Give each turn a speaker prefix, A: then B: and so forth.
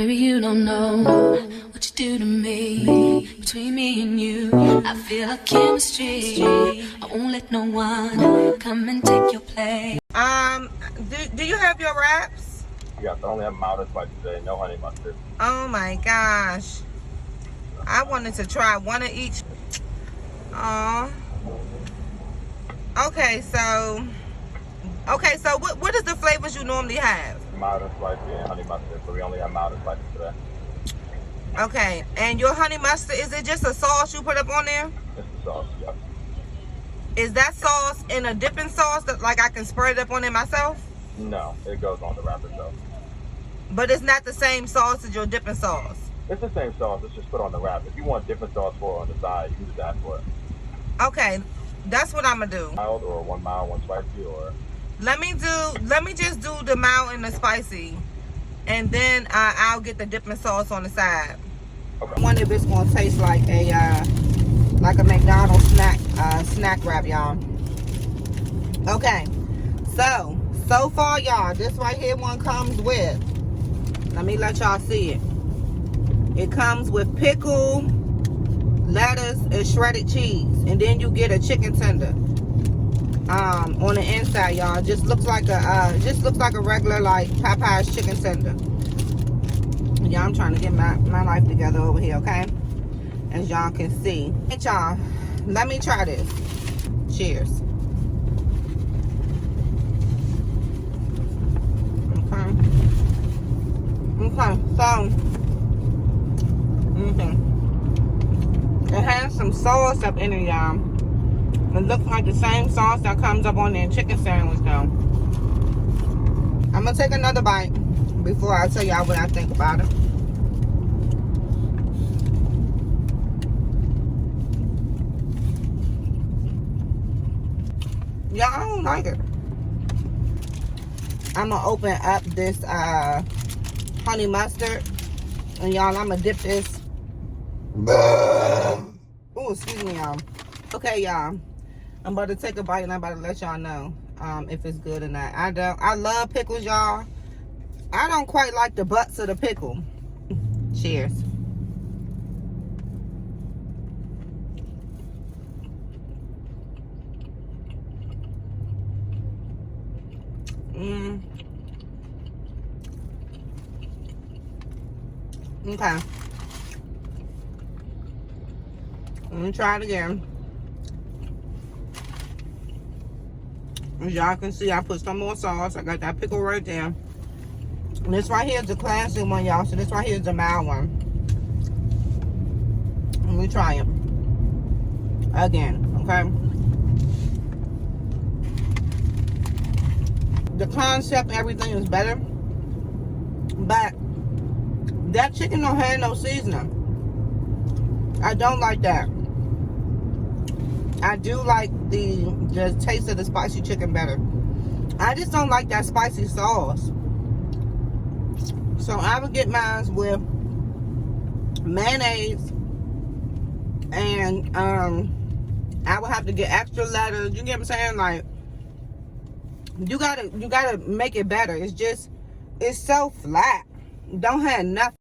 A: Maybe you don't know what you do to me. Between me and you, I feel a chemistry. I won't let no one come and take your place.
B: Do you have your wraps?
C: Yes, I only have mild and spicy today, no honey mustard.
B: Oh my gosh. I wanted to try one of each. Aw. Okay, so what is the flavors you normally have?
C: Mild and spicy and honey mustard, so we only have mild and spicy today.
B: Okay, and your honey mustard, is it just a sauce you put up on there?
C: Just the sauce, yep.
B: Is that sauce in a dipping sauce that like I can spread it up on it myself?
C: No, it goes on the wrap itself.
B: But it's not the same sauce as your dipping sauce.
C: It's the same sauce, it's just put on the wrap. If you want different sauce for it on the side, you can just ask for it.
B: Okay, that's what I'm gonna do.
C: Mild or one mild, one spicy, or...
B: Let me just do the mild and the spicy, and then I'll get the dipping sauce on the side.
C: Okay.
B: I wonder if it's gonna taste like a McDonald's snack wrap, y'all. Okay, so far, y'all, this right here one comes with. Let me let y'all see it. It comes with pickle, lettuce, and shredded cheese, and then you get a chicken tender. On the inside, y'all, just looks like a regular like Popeyes chicken tender. Yeah, I'm trying to get my life together over here, okay? As y'all can see. Hey, y'all, let me try this. Cheers. Okay. So, it has some sauce up in it, y'all. It looks like the same sauce that comes up on their chicken sandwich, though. I'm gonna take another bite before I tell y'all what I think about it. Yeah, I don't like it. I'm gonna open up this honey mustard, and y'all, I'm gonna dip this. Oh, excuse me, y'all. Okay, y'all. I'm about to take a bite and I'm about to let y'all know if it's good or not. I love pickles, y'all. I don't quite like the butts of the pickle. Cheers. Okay. Let me try it again. As y'all can see, I put some more sauce. I got that pickle right there. And this right here is the classic one, y'all. So this right here is the mild one. Let me try it again, okay? The concept, everything is better. But that chicken don't have no seasoning. I don't like that. I do like the taste of the spicy chicken better. I just don't like that spicy sauce. So I would get mine with mayonnaise, and I would have to get extra lettuce. You get what I'm saying? Like, you gotta make it better. It's so flat. Don't have nothing.